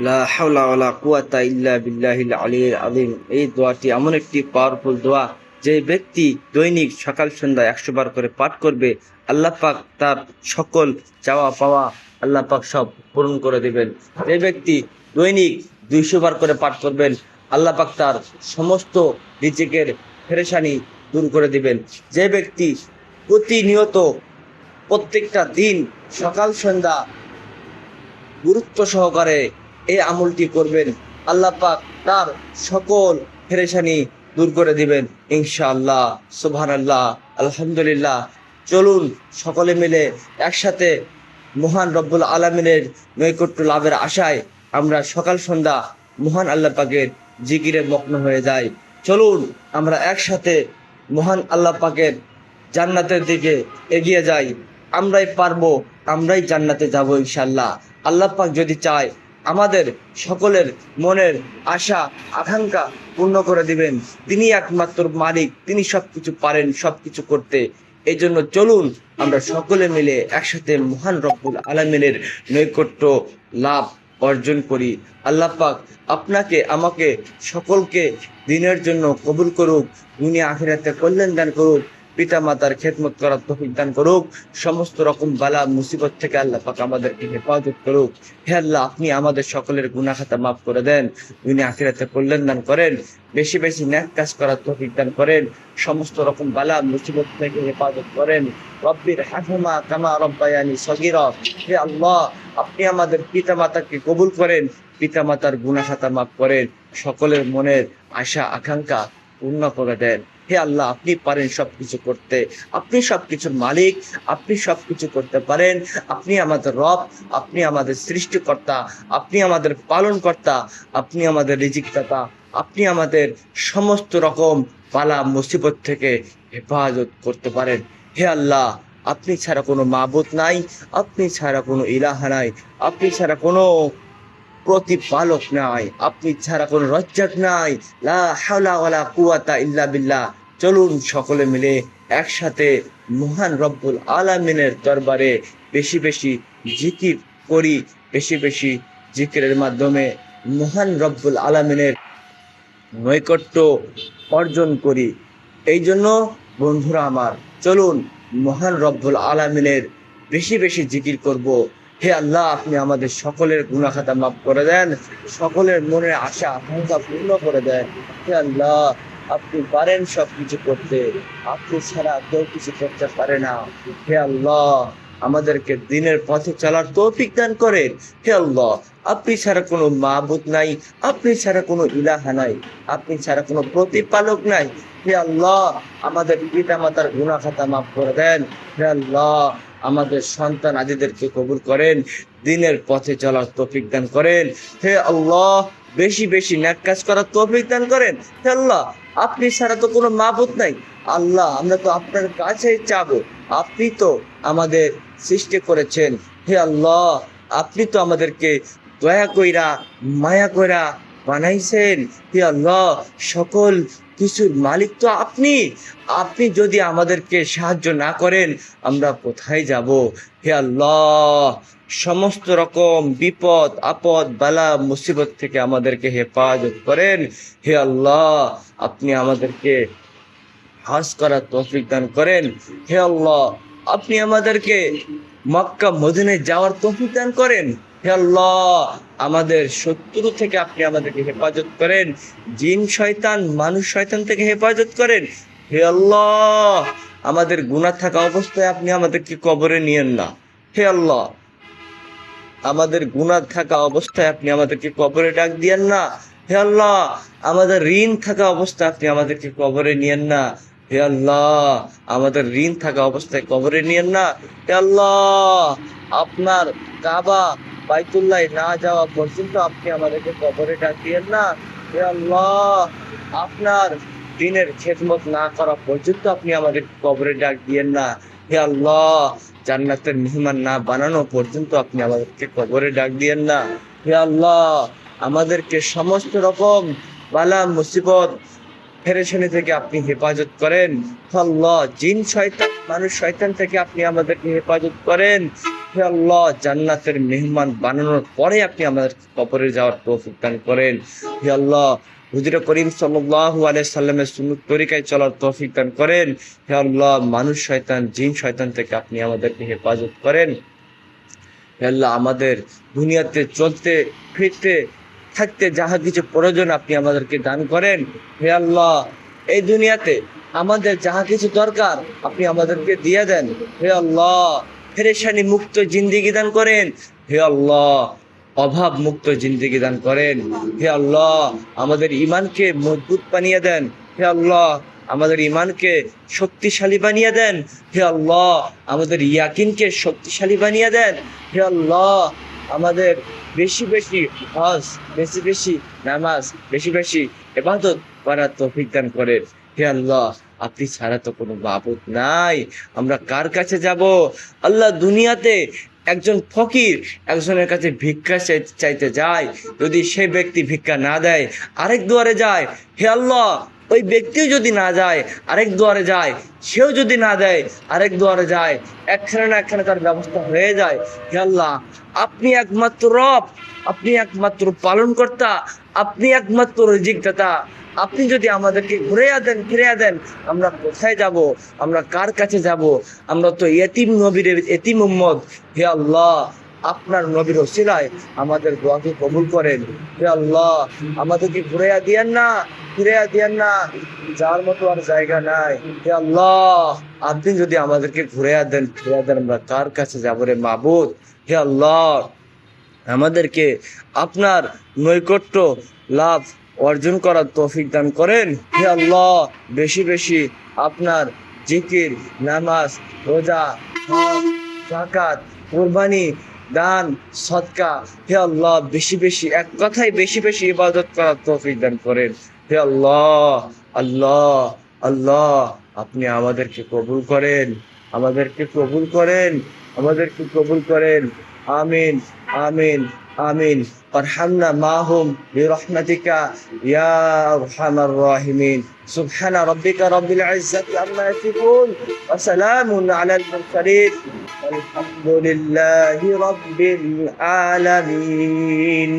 লা হাওলা ওয়ালা কুওয়াতা ইল্লা বিল্লাহিল আলিয়্যিল আযীম। এই দোয়াটি এমন একটি পাওয়ারফুল দোয়া, যে ব্যক্তি দৈনিক সকাল সন্ধ্যা 100 বার করে পাঠ করবে, আল্লাহ পাক তার সকল চাওয়া পাওয়া আল্লাহ পাক সব পূরণ করে দিবেন। যে ব্যক্তি দৈনিক 200 বার করে পাঠ করবেন, আল্লাহ পাক তার সমস্ত রিজিকের পেরেশানি দূর করে দিবেন। যে ব্যক্তি প্রতিনিয়ত প্রত্যেকটা দিন সকাল সন্ধ্যা গুরুত্ব সহকারে এই আমলটি করবেন, আল্লাহ পাক তার সকল পেরেশানি দূর করে দিবেন ইনশাআল্লাহ। সুবহানাল্লাহ, আলহামদুলিল্লাহ। চলুন সকলে মিলে একসাথে মহান রব্বুল আলামিনের নৈকট্য লাভের আশায় আমরা সকাল সন্ধ্যা মহান আল্লাহ পাকের জিকিরে মগ্ন হয়ে যাই। চলুন আমরা একসাথে মহান আল্লাহ পাকের জান্নাতের দিকে এগিয়ে যাই। আমরাই পারবো, আমরাই জান্নাতে যাব ইনশাআল্লাহ। আল্লাহ পাক যদি চায়, আমাদের সকলের মনের আশা আকাঙ্ক্ষা পূর্ণ করে দিবেন। তিনি একমাত্র মালিক, তিনি সবকিছু পারেন সবকিছু করতে। এই জন্য চলুন আমরা সকলে মিলে একসাথে মহান রব্বুল আলামিনের নৈকট্য লাভ অর্জন করি। আল্লাহ পাক আপনাকে আমাকে সকলকে দিনের জন্য কবুল করুক, দুনিয়া আখিরাতে কল্যাণ দান করুক, পিতা মাতার খেদমত করার তৌফিক দান করুক, সমস্ত রকম বালা মুসিবত থেকে আল্লাহ পাক আমাদেরকে হেফাজত করুক। হে আল্লাহ, আপনি আমাদের সকলের গুনাহ খাতা মাফ করে দেন, দুনিয়া আখিরাতে কল্যাণ দান করেন, বেশি বেশি নেক কাজ করার তৌফিক দান করেন, সমস্ত রকম বালা মুসিবত থেকে হেফাজত করেন। রব্বির হাফিমা কামা রব্বায়ানি সগীরা। হে আল্লাহ, আপনি আমাদের পিতা মাতাকে কবুল করেন, পিতা মাতার গুনাহ খাতা মাফ করেন, সকলের মনের আশা আকাঙ্ক্ষা পূর্ণ করে দেন। হে আল্লাহ, আপনি পারেন সবকিছু করতে, আপনি সবকিছুর মালিক, আপনি সবকিছু করতে পারেন। আপনি আমাদের রব, আপনি আমাদের সৃষ্টিকর্তা, আপনি আমাদের পালন কর্তা, আপনি আমাদের রিজিকদাতা, আপনি আমাদের সমস্ত রকম বালা মুসিবত থেকে হেফাজত করতে পারেন। হে আল্লাহ, আপনি ছাড়া কোনো মাবুদ নাই, আপনি ছাড়া কোনো ইলাহা নাই, আপনি ছাড়া কোনো প্রতিপালক নাই, আপনি ছাড়া কোনো রজ্জাক নাই। লা হাওলা ওয়ালা কুওয়াতা ইল্লা বিল্লাহ। চলুন সকলে মিলে একসাথে মহান রব্বুল আলামিনের দরবারে বেশি বেশি জিকির করি, বেশি বেশি জিকিরের মাধ্যমে মহান রব্বুল আলামিনের নৈকট্য অর্জন করি। এই জন্য বন্ধুরা আমার, চলুন মহান রব্বুল আলামিনের বেশি বেশি জিকির করব। হে আল্লাহ, আপনি আমাদের সকলের গুনাহ খাতা মাফ করে দেন, সকলের মনের আশা আকাঙ্ক্ষা পূর্ণ করে দেন। হে আল্লাহ, আপনি পারেন সবকিছু করতে, আপনি ছাড়া কেউ কিছু করতে পারে না। হে আল্লাহ, আমাদেরকে দিনের পথে চলার তৌফিক দান করেন। হে আল্লাহ, আপনি ছাড়া কোনো মাবুদ নাই, আপনি ছাড়া কোনো ইলাহা নাই, আপনি ছাড়া কোনো প্রতিপালক নাই। হে আল্লাহ, আমাদের পিতা মাতার গুনাহ খাতা মাফ করে দেন। হে আল্লাহ, আমাদের সন্তান আদিদেরকে কবুল করেন, দিনের পথে চলার তৌফিক দান করেন। হে আল্লাহ, বেশি বেশি নেক কাজ করার তৌফিক দান করেন। হে আল্লাহ, আপনি ছাড়া তো কোনো মাবুদ নাই। আল্লাহ, আমরা তো আপনার কাছেই চাবো, আপনি তো আমাদের সৃষ্টি করেছেন। হে আল্লাহ, আপনি তো আমাদেরকে দয়া কইরা মায়া কইরা বানাইছেন। হে আল্লাহ, সকল কিছুর মালিক তো আপনি। আপনি যদি আমাদেরকে সাহায্য না করেন, আমরা কোথায় যাব? হে আল্লাহ, সমস্ত রকম বিপদ আপদ বালা মুসিবত থেকে আমাদেরকে হেফাজত করেন। হে আল্লাহ, আপনি আমাদেরকে হজ করার তৌফিক দান করেন। হে আল্লাহ, আপনি আমাদেরকে মক্কা মদিনায় যাওয়ার তৌফিক দান করেন। হে আল্লাহ, আমাদের শত্রু থেকে আপনি আমাদেরকে হেফাজত করেন, জিন শয়তান মানুষ শয়তান থেকে হেফাজত করেন। হে আল্লাহ, আমাদের গুনাহ থাকা অবস্থায় আপনি আমাদেরকে কবরে নিয়েন না। হে আল্লাহ, আমাদের গুনাহ থাকা অবস্থায় আপনি আমাদেরকে কবরে ডাক দিয়েন না। হে আল্লাহ, আমাদের ঋণ থাকা অবস্থায় আপনি আমাদেরকে কবরে নিয়েন না। হে আল্লাহ, আমাদের ঋণ থাকা অবস্থায় কবরে নিয়েন না। হে আল্লাহ, আপনার কাবা বাইতুল্লাহ না যাওয়া পর্যন্ত আপনি আমাদেরকে কবরে ডাক দিয়েন না। হে আল্লাহ, আপনার দিনের খেদমত না করা পর্যন্ত আপনি আমাদের কবরে ডাক দিয়েন না। হে আল্লাহ, জান্নাতের মেহমান না বানানো পর্যন্ত আপনি আমাদেরকে কবরে ডাক দিয়েন না। হে আল্লাহ, আমাদেরকে সমস্ত রকম বালা মুসিবত পেরেশানি থেকে আপনি হেফাজত করেন। হে আল্লাহ, জিন শয়তান মানুষ শয়তান থেকে আপনি আমাদেরকে হেফাজত করেন। হে আল্লাহ, জান্নাতের মেহমান বানানোর পরে আপনি আমাদের কবরে যাওয়ার তৌফিক দান করেন। হে আল্লাহ, হুজুর করিম সাল্লাল্লাহু আলাইহি সাল্লামের সুন্নত তরিকায় চলার তৌফিক দান করেন। হে আল্লাহ, মানুষ শয়তান জিন শয়তান থেকে আপনি আমাদেরকে হেফাজত করেন। হে আল্লাহ, আমাদের দুনিয়াতে চলতে ফিরতে থাকতে যাহা কিছু প্রয়োজন আপনি আমাদেরকে দান করেন। হে আল্লাহ, এই দুনিয়াতে আমাদের যাহা কিছু দরকার আপনি আমাদেরকে দিয়ে দেন। হে আল্লাহ, পেরেশানি মুক্ত জিন্দেগি দান করেন। হে আল্লাহ, অভাব মুক্ত জিন্দেগি দান করেন। হে আল্লাহ, আমাদের ইমানকে মজবুত বানিয়ে দেন। হে আল্লাহ, আমাদের ইমানকে শক্তিশালী বানিয়ে দেন। হে আল্লাহ, আমাদের ইয়াকিনকে শক্তিশালী বানিয়ে দেন। হে আল্লাহ, আমাদের বেশি বেশি হজ, বেশি বেশি নামাজ, বেশি বেশি ইবাদত করার তৌফিক দান করেন। হে আল্লাহ, আপনি ছাড়া তো কোনো মাবুদ নাই, আমরা কার কাছে যাব? আল্লাহ, দুনিয়াতে একজন ফকির একজনের কাছে ভিক্ষা চাইতে যায়, যদি সেই ব্যক্তি ভিক্ষা না দেয় আরেক দুয়ারে যায়। হে আল্লাহ, ওই ব্যক্তিও যদি না যায় আরেক দুয়ারে যায়, সেও যদি না দেয় আরেক দুয়ারে যায়, একখানে না একখানে তার ব্যবস্থা হয়ে যায়। হে আল্লাহ, আপনি একমাত্র রব, আপনি একমাত্র পালনকর্তা, আপনি একমাত্র রিজিকদাতা। আপনি যদি আমাদেরকে ঘুরাইয়া দেন ফিরাইয়া দেন, আমরা কোথায় যাব? আমরা কার কাছে যাব? আমরা তো এতিম নবীর এতিম উম্মত। হে আল্লাহ, আপনার নবীর ওসিলায় আমাদের দোয়াকে কবুল করেন। হে আল্লাহ, আমাদেরকে ঘুরাইয়া দিয়েন না, ফিরাইয়া দিয়েন না, যার মতো আর জায়গা নাই। হে আল্লাহ, আপনি যদি আমাদেরকে ঘুরাইয়া দেন ফিরাইয়া দেন, আমরা কার কাছে যাব রে মাবুদ? হে আল্লাহ, আমাদেরকে আপনার নৈকট্য লাভ অর্জন করার তৌফিক দান করেন। হে আল্লাহ, বেশি বেশি আপনার জিকির, নামাজ, রোজা, হজ, যাকাত, কুরবানি, দান, সদকা, হে আল্লাহ, বেশি বেশি এক কথায় বেশি বেশি ইবাদত করার তৌফিক দান করেন। হে আল্লাহ, আল্লাহ, আল্লাহ, আপনি আমাদেরকে কবুল করেন, আমাদেরকে কবুল করেন, আমাদেরকে কবুল করেন। আমিন, আমিন, আমিন। وارحمنا معهم برحمتك يا أرحم الراحمين. سبحان ربك رب العزة عما يصفون وسلام على المرسلين والحمد لله رب العالمين.